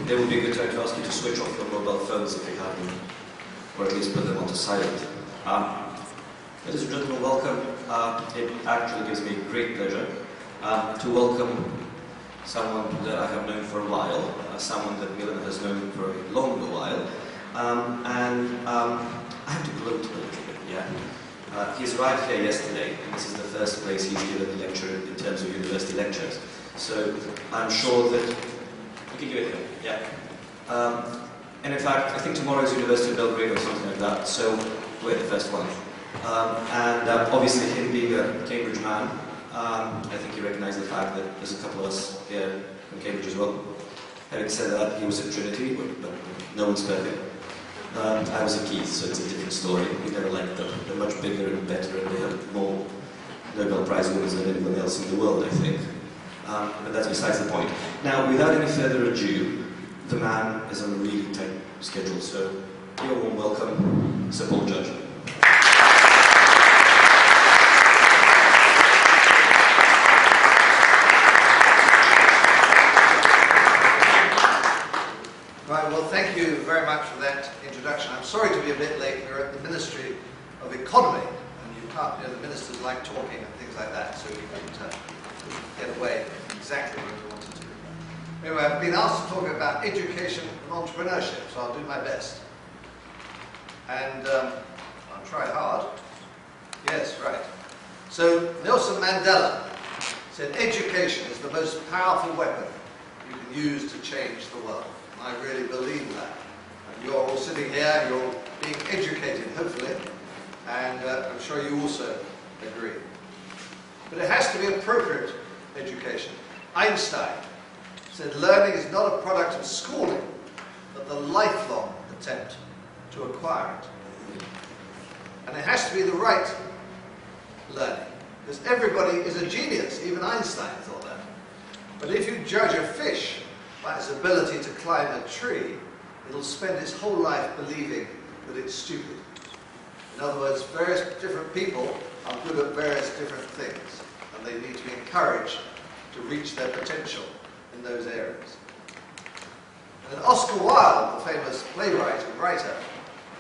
there would be a good time to ask you to switch off your mobile phones if you have them, or at least put them onto silent. Ladies and gentlemen, welcome. It actually gives me great pleasure to welcome someone that I have known for a while, someone that Milan has known for a longer while, and I have to gloat a little bit, yeah. He's arrived here yesterday, and this is the first place he's given a lecture in terms of university lectures. So I'm sure that we can give it him, yeah. And in fact, I think tomorrow is University of Belgrade or something like that, so we're the first one. And obviously him being a Cambridge man, I think he recognized the fact that there's a couple of us here from Cambridge as well. Having said that, he was at Trinity, but no one's perfect. I was at Keith, so it's a different story. We never liked them. They're much bigger and better, and they have more Nobel Prize winners than anyone else in the world, I think. But that's besides the point. Now, without any further ado, the man is on a really tight schedule, so you're warm welcome, Ser Pol Džadža. Right, well, thank you very much for that introduction. I'm sorry to be a bit late. We're at the Ministry of Economy, and you can't, the ministers like talking and things like that, so we couldn't get away exactly what we wanted to. Anyway, I've been asked to talk about education and entrepreneurship, so I'll do my best. And I'll try hard. Yes, right. So Nelson Mandela said, education is the most powerful weapon you can use to change the world. I really believe that. And you're all sitting here, you're being educated, hopefully, and I'm sure you also agree. But it has to be appropriate education. Einstein said learning is not a product of schooling, but the lifelong attempt to acquire it. And it has to be the right learning, because everybody is a genius, even Einstein thought that. But if you judge a fish by its ability to climb a tree, it'll spend its whole life believing that it's stupid. In other words, various different people are good at various different things, and they need to be encouraged to reach their potential in those areas. And Oscar Wilde, the famous playwright and writer,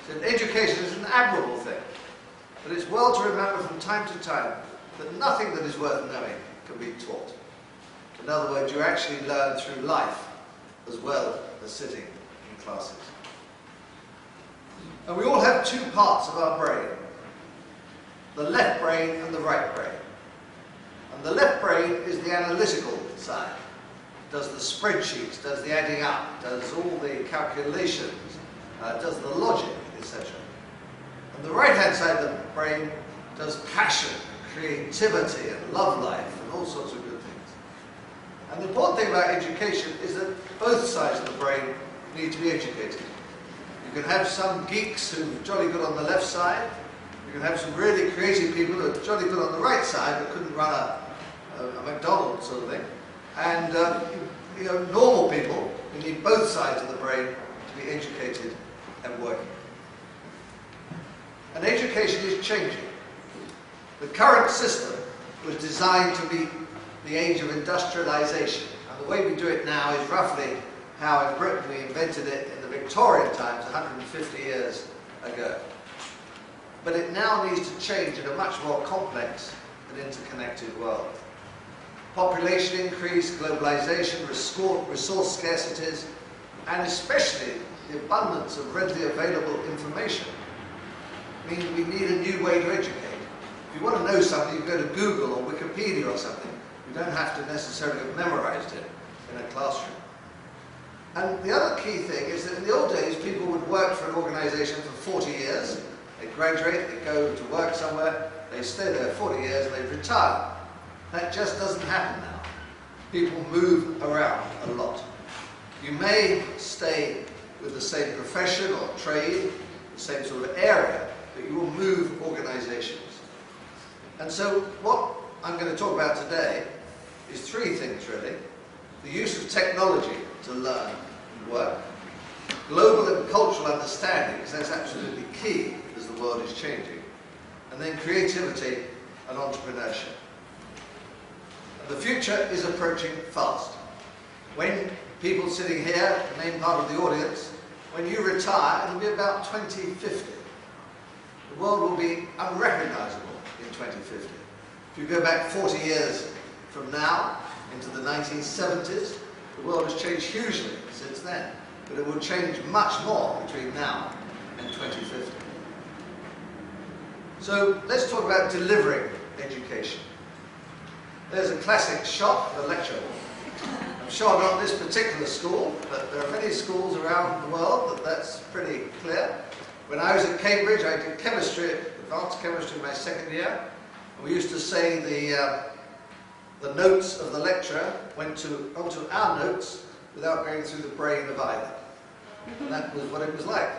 said education is an admirable thing, but it's well to remember from time to time that nothing that is worth knowing can be taught. In other words, you actually learn through life as well as sitting in classes. And we all have two parts of our brain, the left brain and the right brain. And the left brain is the analytical side. It does the spreadsheets, does the adding up, does all the calculations, does the logic, etc. And the right-hand side of the brain does passion, creativity, and love life, and all sorts of good things. And the important thing about education is that both sides of the brain need to be educated. You can have some geeks who are jolly good on the left side. You can have some really creative people who are jolly good on the right side but couldn't run a McDonald's sort of thing. And you know, normal people who need both sides of the brain to be educated and working. And education is changing. The current system was designed to be the age of industrialization. And the way we do it now is roughly how in Britain we invented it in the Victorian times 150 years ago. But it now needs to change in a much more complex and interconnected world. Population increase, globalization, resource scarcities, and especially the abundance of readily available information means we need a new way to educate. If you want to know something, you go to Google or Wikipedia or something. You don't have to necessarily have memorized it in a classroom. And the other key thing is that in the old days, people would work for an organization for 40 years. They graduate, they go to work somewhere, they stay there 40 years, and they retire. That just doesn't happen now. People move around a lot. You may stay with the same profession or trade, the same sort of area, but you will move organizations. And so what I'm going to talk about today is three things really. The use of technology to learn and work. Global and cultural understanding, because that's absolutely key as the world is changing. And then creativity and entrepreneurship. And the future is approaching fast. When people sitting here, the main part of the audience, when you retire, it'll be about 2050. The world will be unrecognizable in 2050. If you go back 40 years from now, into the 1970s, the world has changed hugely since then, but it will change much more between now and 2050. So let's talk about delivering education. There's a classic shot, the lecture hall. I'm sure not this particular school, but there are many schools around the world that's pretty clear. When I was at Cambridge, I did chemistry, advanced chemistry in my second year, and we used to say the notes of the lecturer went onto our notes without going through the brain of either. And that was what it was like.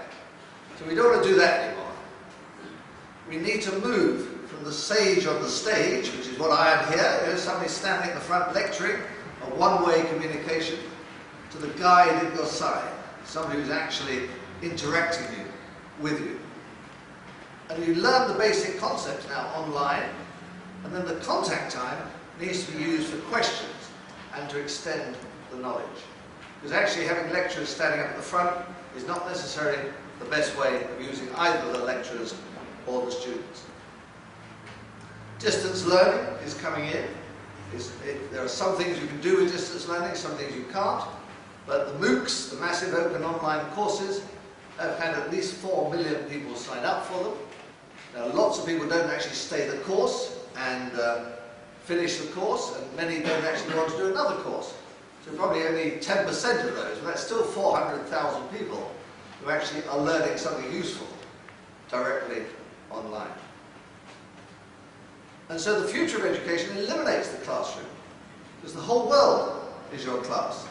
So we don't want to do that anymore. We need to move from the sage on the stage, which is what I am here, somebody standing at the front lecturing, a one-way communication, to the guide at your side, somebody who's actually interacting with you. And you learn the basic concepts now online, and then the contact time needs to be used for questions and to extend the knowledge. Because actually having lecturers standing up at the front is not necessarily the best way of using either the lecturers or the students. Distance learning is coming in. There are some things you can do with distance learning, some things you can't. But the MOOCs, the massive open online courses, have had at least 4 million people sign up for them. Now, lots of people don't actually stay the course and finish the course, and many don't actually want to do another course. So probably only 10% of those, but that's still 400,000 people who actually are learning something useful directly online. And so the future of education eliminates the classroom, because the whole world is your class.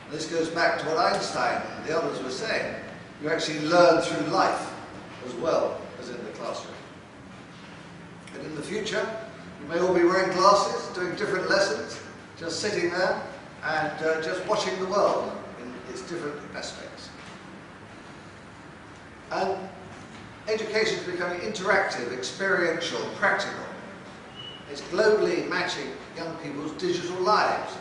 And this goes back to what Einstein and the others were saying. You actually learn through life as well as in the classroom. And in the future, you may all be wearing glasses, doing different lessons, just sitting there and just watching the world in its different aspects. And education is becoming interactive, experiential, practical. It's globally matching young people's digital lives.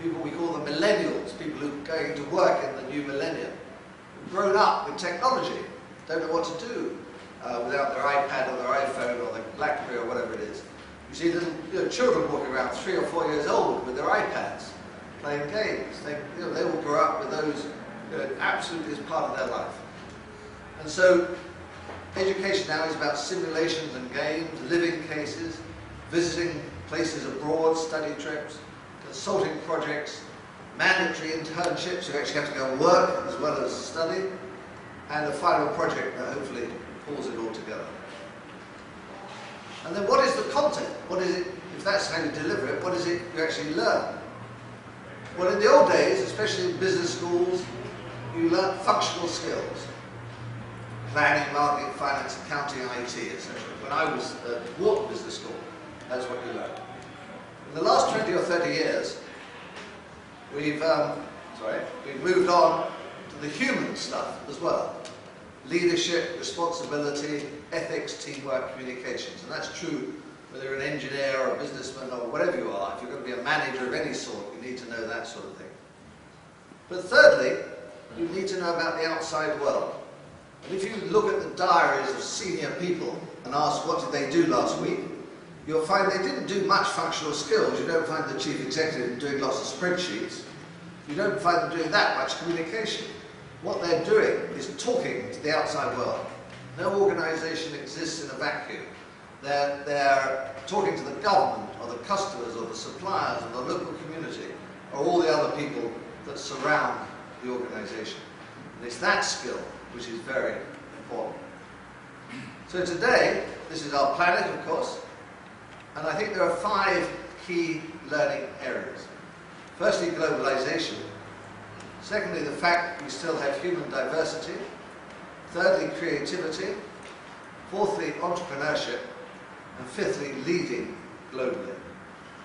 People, we call them millennials, people who are going to work in the new millennium, who've grown up with technology, don't know what to do without their iPad or their iPhone or their BlackBerry or whatever it is. You see little children walking around 3 or 4 years old with their iPads, playing games. They will grow up with those absolutely as part of their life. And so education now is about simulations and games, living cases, visiting places abroad, study trips, consulting projects, mandatory internships, you actually have to go and work as well as study, and a final project that hopefully pulls it all together. And then what is the content? What is it, if that's how you deliver it, what is it you actually learn? Well, in the old days, especially in business schools, you learn functional skills. Planning, marketing, finance, accounting, IT, etc. When I was at Wharton Business School, that's what you learn. In the last 20 or 30 years, we've moved on to the human stuff as well. Leadership, responsibility, ethics, teamwork, communications. And that's true whether you're an engineer or a businessman or whatever you are. If you're going to be a manager of any sort, you need to know that sort of thing. But thirdly, you need to know about the outside world. And if you look at the diaries of senior people and ask what did they do last week, you'll find they didn't do much functional skills. You don't find the chief executive doing lots of spreadsheets. You don't find them doing that much communication. What they're doing is talking to the outside world. No organisation exists in a vacuum. They're talking to the government or the customers or the suppliers or the local community or all the other people that surround the organisation. And it's that skill which is very important. So today, this is our planet, of course, and I think there are 5 key learning areas. Firstly, globalization. Secondly, the fact we still have human diversity. Thirdly, creativity. Fourthly, entrepreneurship. And fifthly, leading globally.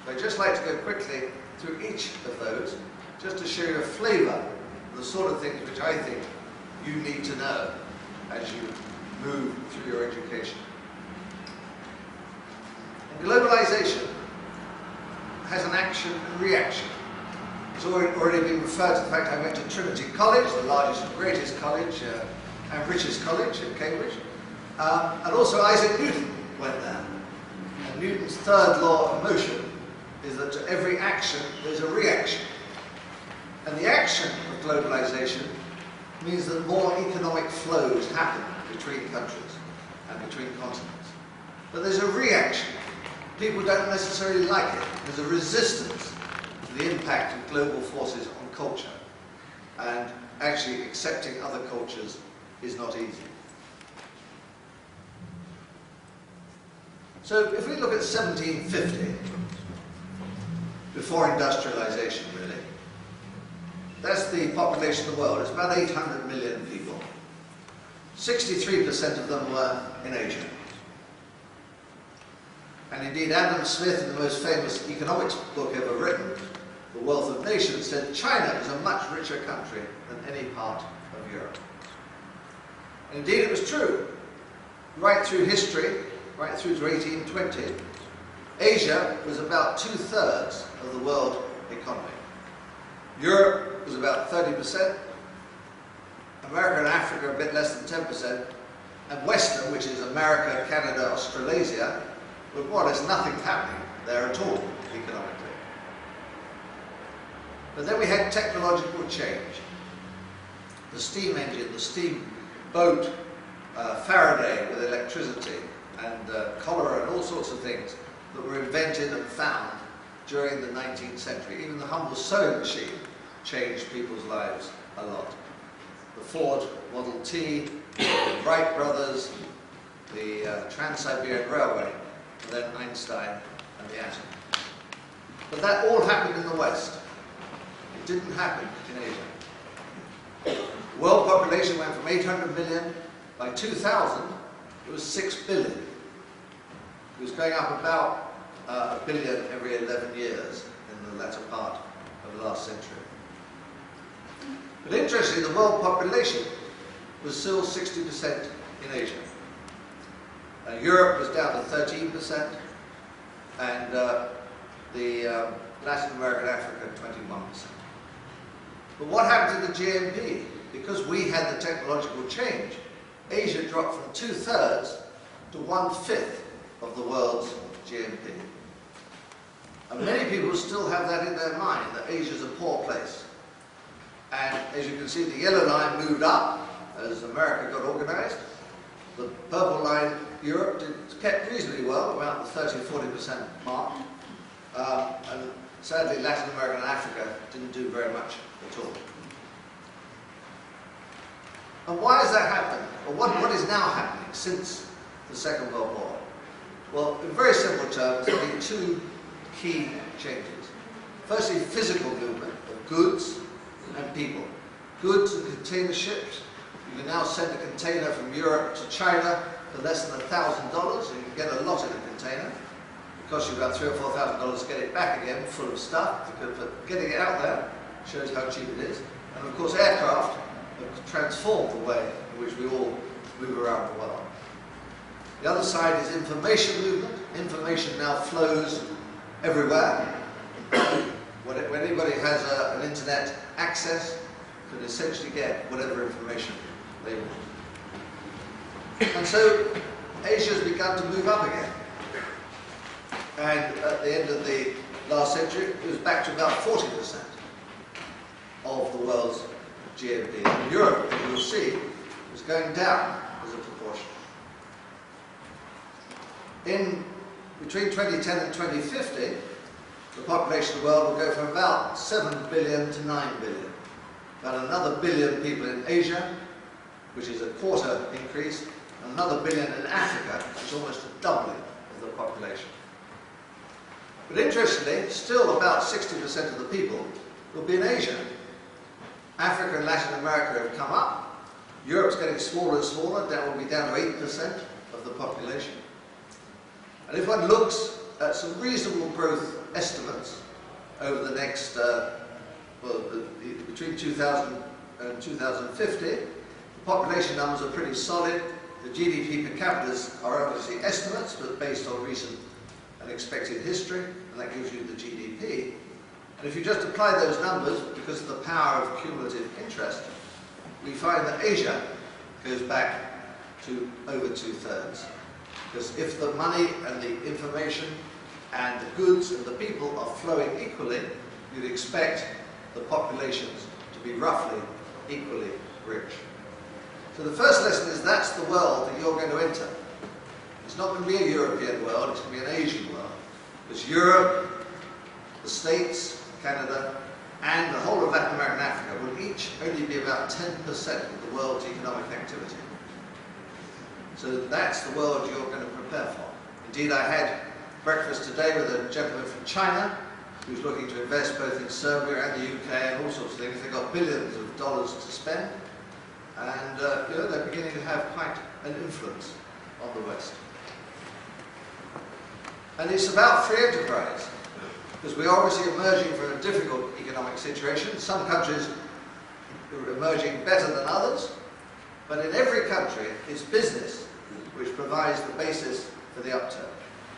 So I'd just like to go quickly through each of those, just to show you a flavour of the sort of things which I think you need to know as you move through your education. And globalization has an action and reaction. It's already been referred to the fact I went to Trinity College, the largest and greatest college and richest college in Cambridge. And also Isaac Newton went there. And Newton's third law of motion is that to every action there's a reaction. And the action of globalization means that more economic flows happen between countries and between continents. But there's a reaction. People don't necessarily like it. There's a resistance to the impact of global forces on culture. And actually accepting other cultures is not easy. So if we look at 1750, before industrialization really, that's the population of the world. It's about 800 million people. 63% of them were in Asia. And indeed Adam Smith, in the most famous economics book ever written, The Wealth of Nations, said China is a much richer country than any part of Europe. And indeed it was true. Right through history, right through to 1820, Asia was about 2/3 of the world economy. Europe was about 30%, America and Africa a bit less than 10%, and Western, which is America, Canada, Australasia, with more or less nothing happening there at all economically. But then we had technological change. The steam engine, the steam boat, Faraday with electricity, and cholera and all sorts of things that were invented and found during the 19th century. Even the humble sewing machine changed people's lives a lot. The Ford Model T, the Wright brothers, the Trans-Siberian Railway, and then Einstein and the atom. But that all happened in the West. It didn't happen in Asia. World population went from 800 million, by 2000 it was 6 billion. It was going up about a billion every 11 years in the latter part of the last century. But interestingly, the world population was still 60% in Asia. Europe was down to 13%, and Latin America and Africa 21%. But what happened to the GNP? Because we had the technological change, Asia dropped from 2/3 to 1/5 of the world's GNP. And many people still have that in their mind, that Asia's a poor place. And as you can see, the yellow line moved up as America got organized. The purple line, Europe, kept reasonably well, around the 30–40% mark. And sadly, Latin America and Africa didn't do very much at all. And why has that happened? Or what is now happening since the Second World War? Well, in very simple terms, there have been two key changes. Firstly, physical movement of goods and people. Goods and container ships. You can now send a container from Europe to China for less than $1,000, and you can get a lot in a container. It costs you about $3,000 or $4,000 to get it back again, full of stuff. But getting it out there shows how cheap it is. And of course, aircraft have transformed the way in which we all move around the world. The other side is information movement. Information now flows everywhere. When anybody has an internet access, can essentially get whatever information they want. And so Asia has begun to move up again. And at the end of the last century, it was back to about 40% of the world's GNP. And Europe, as you'll see, was going down as a proportion. Between 2010 and 2050, the population of the world will go from about 7 billion to 9 billion. About another billion people in Asia, which is a quarter increase, and another billion in Africa, which is almost a doubling of the population. But interestingly, still about 60% of the people will be in Asia. Africa and Latin America have come up. Europe's getting smaller and smaller, that will be down to 8% of the population. And if one looks at some reasonable growth estimates over the next, between 2000 and 2050, the population numbers are pretty solid. The GDP per capita are obviously estimates, but based on recent and expected history, and that gives you the GDP. And if you just apply those numbers, because of the power of cumulative interest, we find that Asia goes back to over 2/3. Because if the money and the information and the goods and the people are flowing equally, you'd expect the populations to be roughly equally rich. So the first lesson is that's the world that you're going to enter. It's not going to be a European world, it's going to be an Asian world. Because Europe, the States, Canada, and the whole of Latin America and Africa will each only be about 10% of the world's economic activity. So that's the world you're going to prepare for. Indeed, I had breakfast today with a gentleman from China who's looking to invest both in Serbia and the UK and all sorts of things. They've got billions of dollars to spend, and you know, they're beginning to have quite an influence on the West. And it's about free enterprise, because we're obviously emerging from a difficult economic situation. Some countries are emerging better than others, but in every country, it's business which provides the basis for the upturn.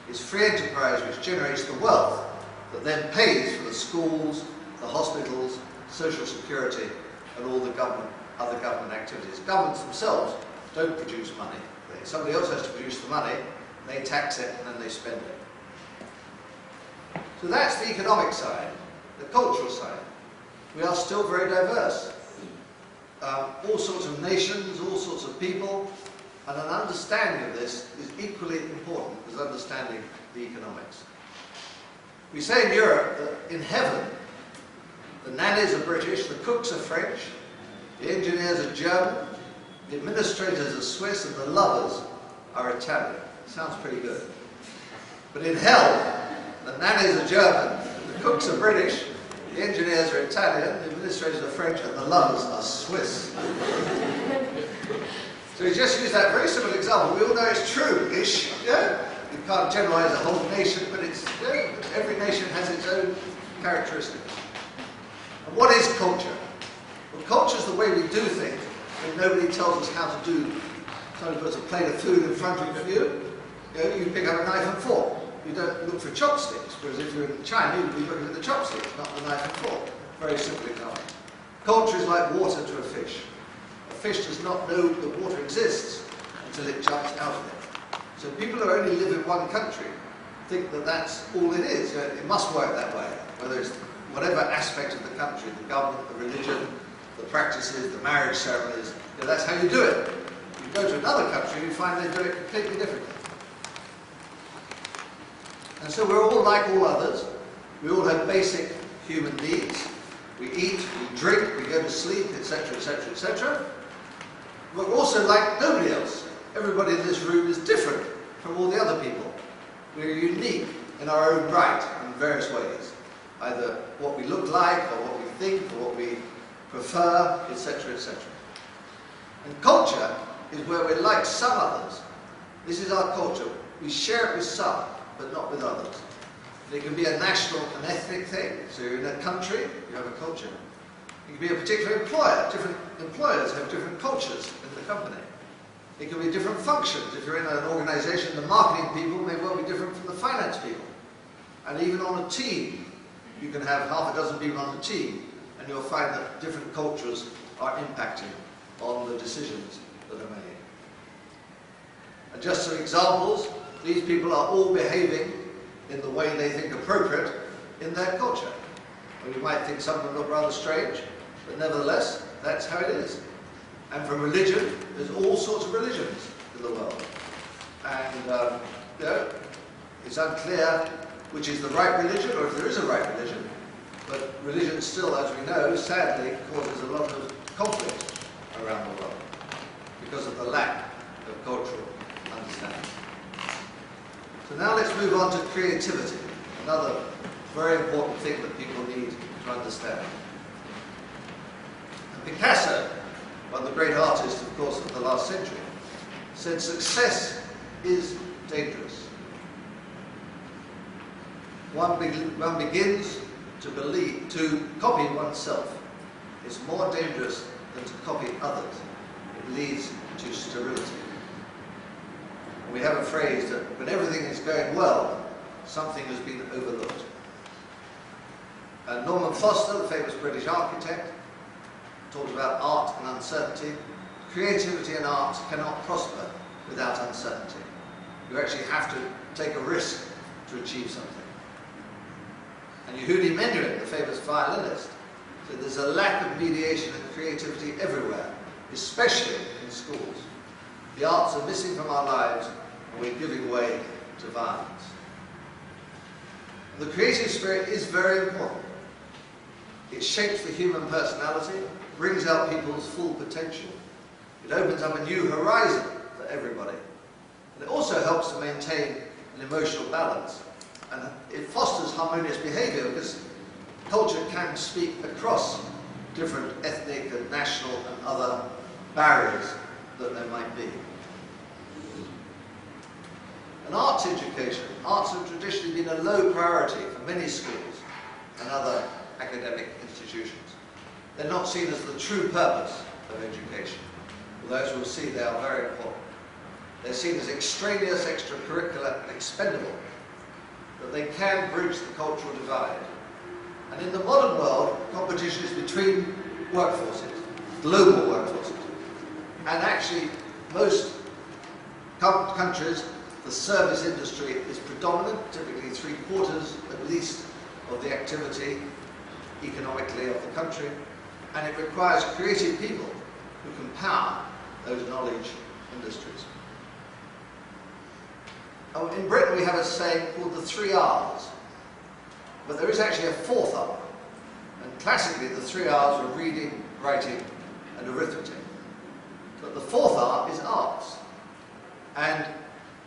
It's free enterprise which generates the wealth that then pays for the schools, the hospitals, social security, and all the other government activities. Governments themselves don't produce money. Somebody else has to produce the money, they tax it, and then they spend it. So that's the economic side. The cultural side. We are still very diverse. All sorts of nations, all sorts of people, and an understanding of this is equally important as understanding the economics. We say in Europe that in heaven, the nannies are British, the cooks are French, the engineers are German, the administrators are Swiss, and the lovers are Italian. Sounds pretty good. But in hell, the nannies are German, the cooks are British, the engineers are Italian, the administrators are French, and the lovers are Swiss. So we just use that very simple example. We all know it's true-ish. Yeah? You can't generalize a whole nation, but it's, yeah, every nation has its own characteristics. And what is culture? Well, culture is the way we do things, but nobody tells us how to do. Somebody puts a plate of food in front of you, you pick up a knife and fork. You don't look for chopsticks, whereas if you're in China, you'd be looking at the chopsticks, not the knife and fork. Very simple example. Culture is like water to a fish. A fish does not know that water exists until it jumps out of it. So people who only live in one country think that that's all it is. It must work that way, whether it's whatever aspect of the country, the government, the religion, the practices, the marriage ceremonies, that's how you do it. You go to another country, you find they do it completely differently. And so we're all like all others. We all have basic human needs. We eat, we drink, we go to sleep, etc., etc., etc. But we're also like nobody else. Everybody in this room is different from all the other people. We're unique in our own right in various ways. Either what we look like, or what we think, or what we prefer, etc., etc. And culture is where we're like some others. This is our culture. We share it with some, but not with others. It can be a national and ethnic thing. So you're in a country, you have a culture. It can be a particular employer. Different employers have different cultures in the company. It can be different functions. If you're in an organization, the marketing people may well be different from the finance people. And even on a team, you can have half a dozen people on the team, and you'll find that different cultures are impacting on the decisions that are made. And just some examples, these people are all behaving in the way they think appropriate in their culture. Well, you might think some of them look rather strange, but nevertheless, that's how it is. And from religion, there's all sorts of religions in the world. And it's unclear which is the right religion, or if there is a right religion. But religion still, as we know, sadly, causes a lot of conflict around the world because of the lack of cultural understanding. So now let's move on to creativity, another very important thing that people need to understand. And Picasso, one of the great artists, of course, of the last century, said success is dangerous. One begins to copy oneself. It's more dangerous than to copy others. It leads to sterility. We have a phrase that when everything is going well, something has been overlooked. Norman Foster, the famous British architect, talked about art and uncertainty. Creativity and art cannot prosper without uncertainty. You actually have to take a risk to achieve something. And Yehudi Menuhin, the famous violinist, said there's a lack of mediation and creativity everywhere, especially in schools. The arts are missing from our lives and we're giving way to violence. The creative spirit is very important. It shapes the human personality, brings out people's full potential. It opens up a new horizon for everybody. And it also helps to maintain an emotional balance. And it fosters harmonious behavior because culture can speak across different ethnic and national and other barriers that there might be. An arts education. Arts have traditionally been a low priority for many schools and other academic institutions. They're not seen as the true purpose of education, although as we'll see they are very important. They're seen as extraneous, extracurricular and expendable, but they can bridge the cultural divide. And in the modern world, competition is between workforces, global workforces. And actually, most countries, the service industry is predominant, typically 3/4 at least of the activity economically of the country, and it requires creative people who can power those knowledge industries. In Britain we have a saying called the 3 R's, but there is actually a 4th R, and classically the 3 R's are reading, writing and arithmetic. But the 4th R is arts, and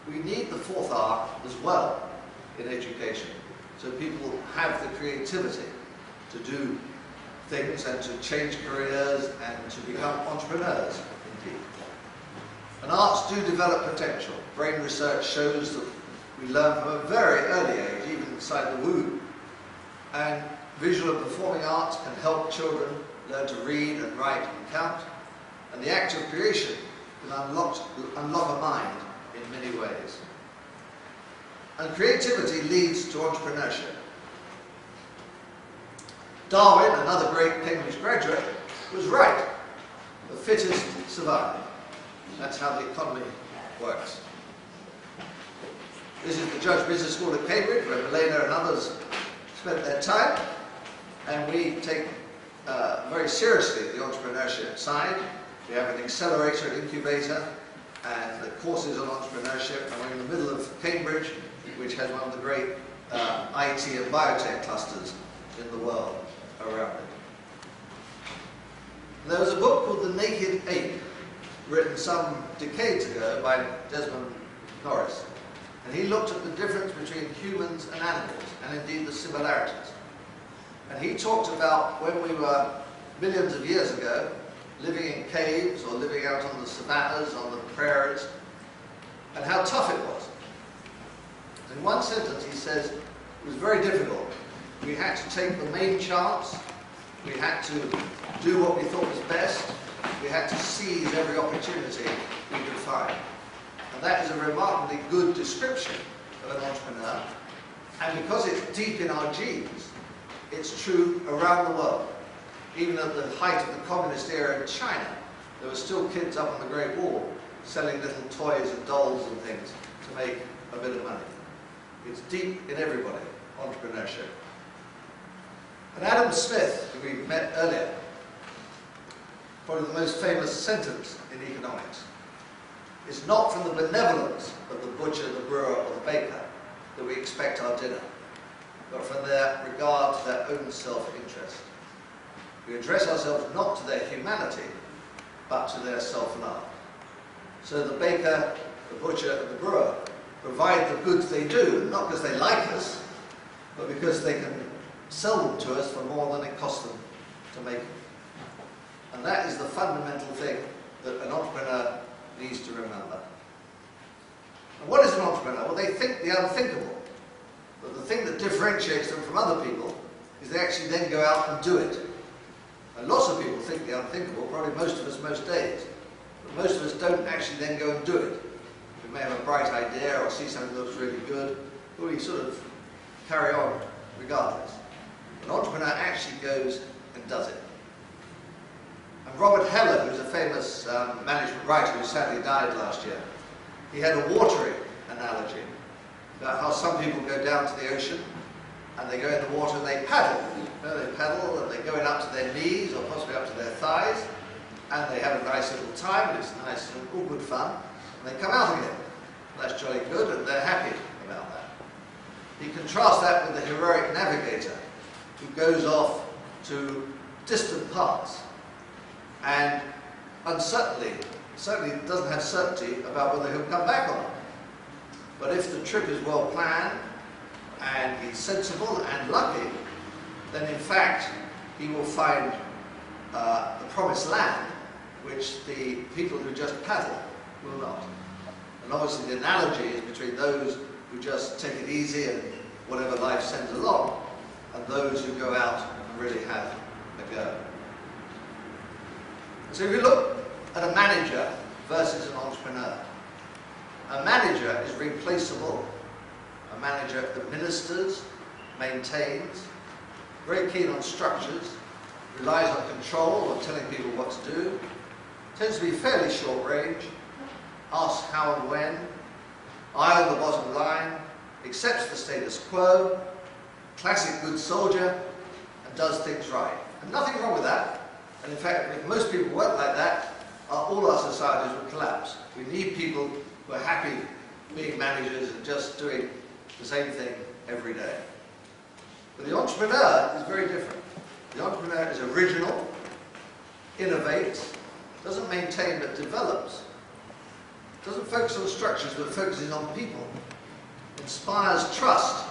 we need the 4th R as well in education, so people have the creativity to do things and to change careers and to become entrepreneurs indeed. And arts do develop potential. Brain research shows that we learn from a very early age, even inside the womb. And visual and performing arts can help children learn to read and write and count. And the act of creation can unlock a mind in many ways. And creativity leads to entrepreneurship. Darwin, another great Cambridge graduate, was right. The fittest survive. That's how the economy works. This is the Judge Business School at Cambridge, where Milena and others spent their time. And we take very seriously the entrepreneurship side. We have an accelerator and incubator and the courses on entrepreneurship. And we're in the middle of Cambridge, which has one of the great IT and biotech clusters in the world around it. There was a book called The Naked Ape, written some decades ago by Desmond Norris. And he looked at the difference between humans and animals, and indeed the similarities. And he talked about when we were millions of years ago, living in caves or living out on the savannas, on the prairies, and how tough it was. In one sentence he says, it was very difficult. We had to take the main chance, we had to do what we thought was best, we had to seize every opportunity we could find. And that is a remarkably good description of an entrepreneur. And because it's deep in our genes, it's true around the world. Even at the height of the communist era in China, there were still kids up on the Great Wall selling little toys and dolls and things to make a bit of money. It's deep in everybody, entrepreneurship. And Adam Smith, who we met earlier, probably the most famous sentence in economics, it's not from the benevolence of the butcher, the brewer, or the baker that we expect our dinner, but from their regard to their own self-interest. We address ourselves not to their humanity, but to their self-love. So the baker, the butcher, and the brewer provide the goods they do, not because they like us, but because they can sell them to us for more than it costs them to make them. And that is the fundamental thing that an entrepreneur needs to remember. And what is an entrepreneur? Well, they think the unthinkable. But the thing that differentiates them from other people is they actually then go out and do it. And lots of people think the unthinkable, probably most of us most days. But most of us don't actually then go and do it. We may have a bright idea or see something that looks really good, but we sort of carry on regardless. An entrepreneur actually goes and does it. And Robert Heller, who's a famous management writer who sadly died last year, he had a watering analogy about how some people go down to the ocean and they go in the water and they paddle. You know, they paddle and they go in up to their knees or possibly up to their thighs, and they have a nice little time, and it's nice and all good fun, and they come out again. That's jolly good, and they're happy about that. He contrasts that with the heroic navigator who goes off to distant parts and certainly doesn't have certainty about whether he'll come back or not. But if the trip is well planned and he's sensible and lucky, then in fact he will find the promised land, which the people who just paddle will not. And obviously the analogy is between those who just take it easy and whatever life sends along, and those who go out and really have a go. So if you look at a manager versus an entrepreneur, a manager is replaceable. A manager administers, maintains, very keen on structures, relies on control, on telling people what to do, tends to be fairly short range, asks how and when, eye on the bottom line, accepts the status quo, classic good soldier, and does things right. And nothing wrong with that. And in fact, if most people weren't like that, all our societies would collapse. We need people who are happy being managers and just doing the same thing every day. But the entrepreneur is very different. The entrepreneur is original, innovates, doesn't maintain but develops, doesn't focus on structures but focuses on people, inspires trust,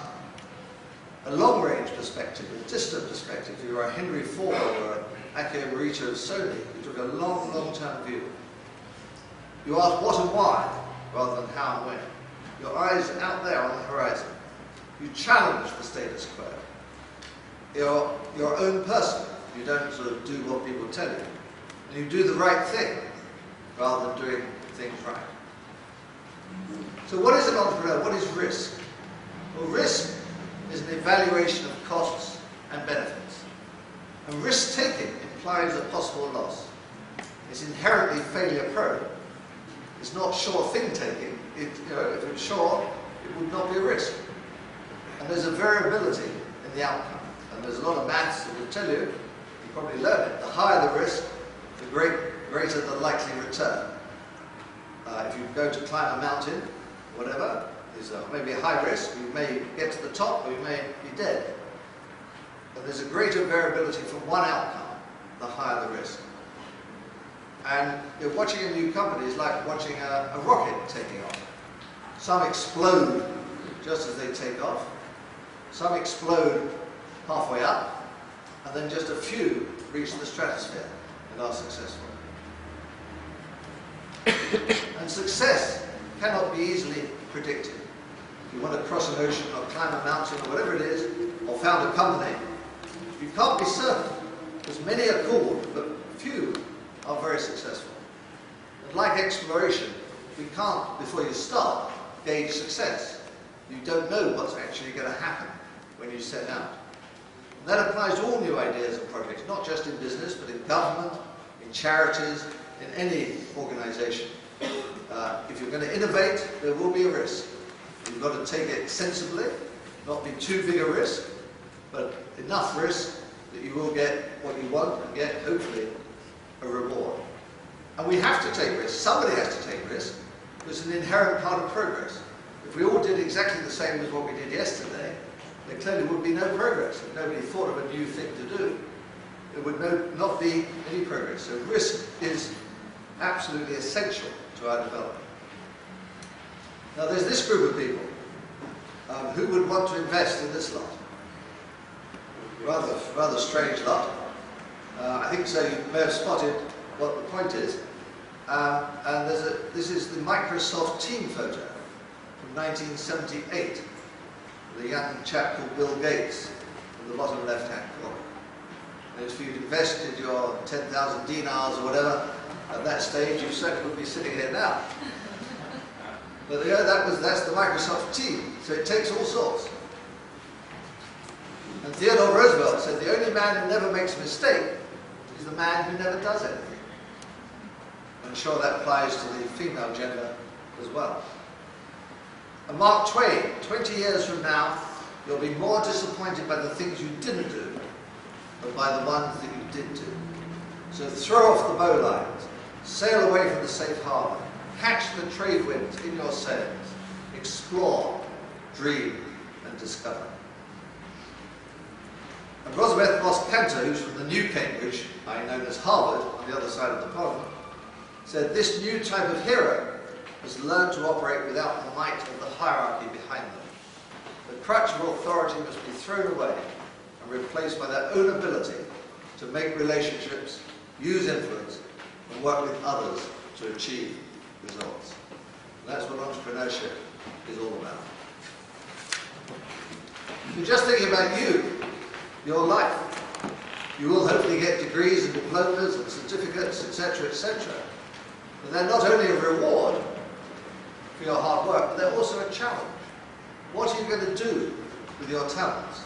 a long-range perspective, a distant perspective. If you're a Henry Ford or an Akio Morita of Sony, you took a long-term view. You ask what and why rather than how and when. Your eyes are out there on the horizon. You challenge the status quo. You're your own person. You don't sort of do what people tell you. And you do the right thing rather than doing things right. So what is an entrepreneur? What is risk? Well, risk is an evaluation of costs and benefits. And risk-taking implies a possible loss. It's inherently failure-prone. It's not sure thing-taking. If it was sure, it would not be a risk. And there's a variability in the outcome. And there's a lot of maths that will tell you, you probably learn it, the higher the risk, the greater the likely return. If you go to climb a mountain, whatever, is maybe a high risk. You may get to the top or you may be dead. But there's a greater variability from one outcome, the higher the risk. And watching a new company is like watching a rocket taking off. Some explode just as they take off. Some explode halfway up, and then just a few reach the stratosphere and are successful. And success cannot be easily predicted. If you want to cross an ocean or climb a mountain or whatever it is, or found a company, you can't be certain, because many are called, but few are very successful. And like exploration, we can't, before you start, gauge success. You don't know what's actually going to happen when you set out. And that applies to all new ideas and projects, not just in business, but in government, in charities, in any organization. If you're going to innovate, there will be a risk. You've got to take it sensibly, not be too big a risk, but enough risk that you will get what you want and get, hopefully, a reward. And we have to take risks. Somebody has to take risks. It's an inherent part of progress. If we all did exactly the same as what we did yesterday, there clearly would be no progress. If nobody thought of a new thing to do, there would not be any progress. So risk is absolutely essential to our development. Now there's this group of people who would want to invest in this lot. Rather strange lot. I think so. You may have spotted what the point is. And this is the Microsoft team photo from 1978. The young chap called Bill Gates in the bottom left-hand corner. And if you'd invested your 10,000 dinars or whatever at that stage, you certainly would be sitting here now. But that's the Microsoft team, so it takes all sorts. And Theodore Roosevelt said the only man who never makes a mistake is the man who never does anything. I'm sure that applies to the female gender as well. And Mark Twain, 20 years from now, you'll be more disappointed by the things you didn't do than by the ones that you did do. So throw off the bowlines, sail away from the safe harbour, catch the trade winds in your sails, explore, dream and discover. And Rosabeth Moss-Cantor, who's from the New Cambridge, known as Harvard, on the other side of the pond, said this new type of hero has learned to operate without the might of the hierarchy behind them. The crutch of authority must be thrown away and replaced by their own ability to make relationships, use influence, and work with others to achieve results. And that's what entrepreneurship is all about. If you're just thinking about you, your life, you will hopefully get degrees and diplomas and certificates, etc., etc. But they're not only a reward for your hard work, but they're also a challenge. What are you going to do with your talents?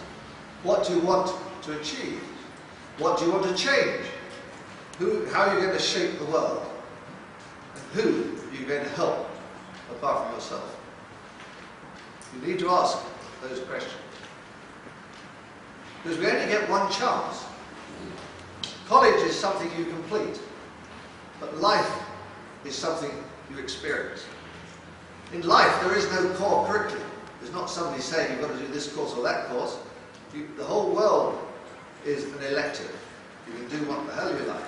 What do you want to achieve? What do you want to change? How are you going to shape the world? And who are you going to help apart from yourself? You need to ask those questions. Because we only get one chance. College is something you complete, but life is something you experience. In life, there is no core curriculum. There's not somebody saying you've got to do this course or that course. The whole world is an elective. You can do what the hell you like.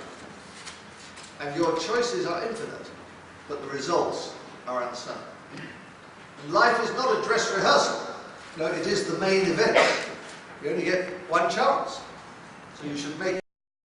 And your choices are infinite, but the results are uncertain. And life is not a dress rehearsal. No, it is the main event. You only get one chance. So you should make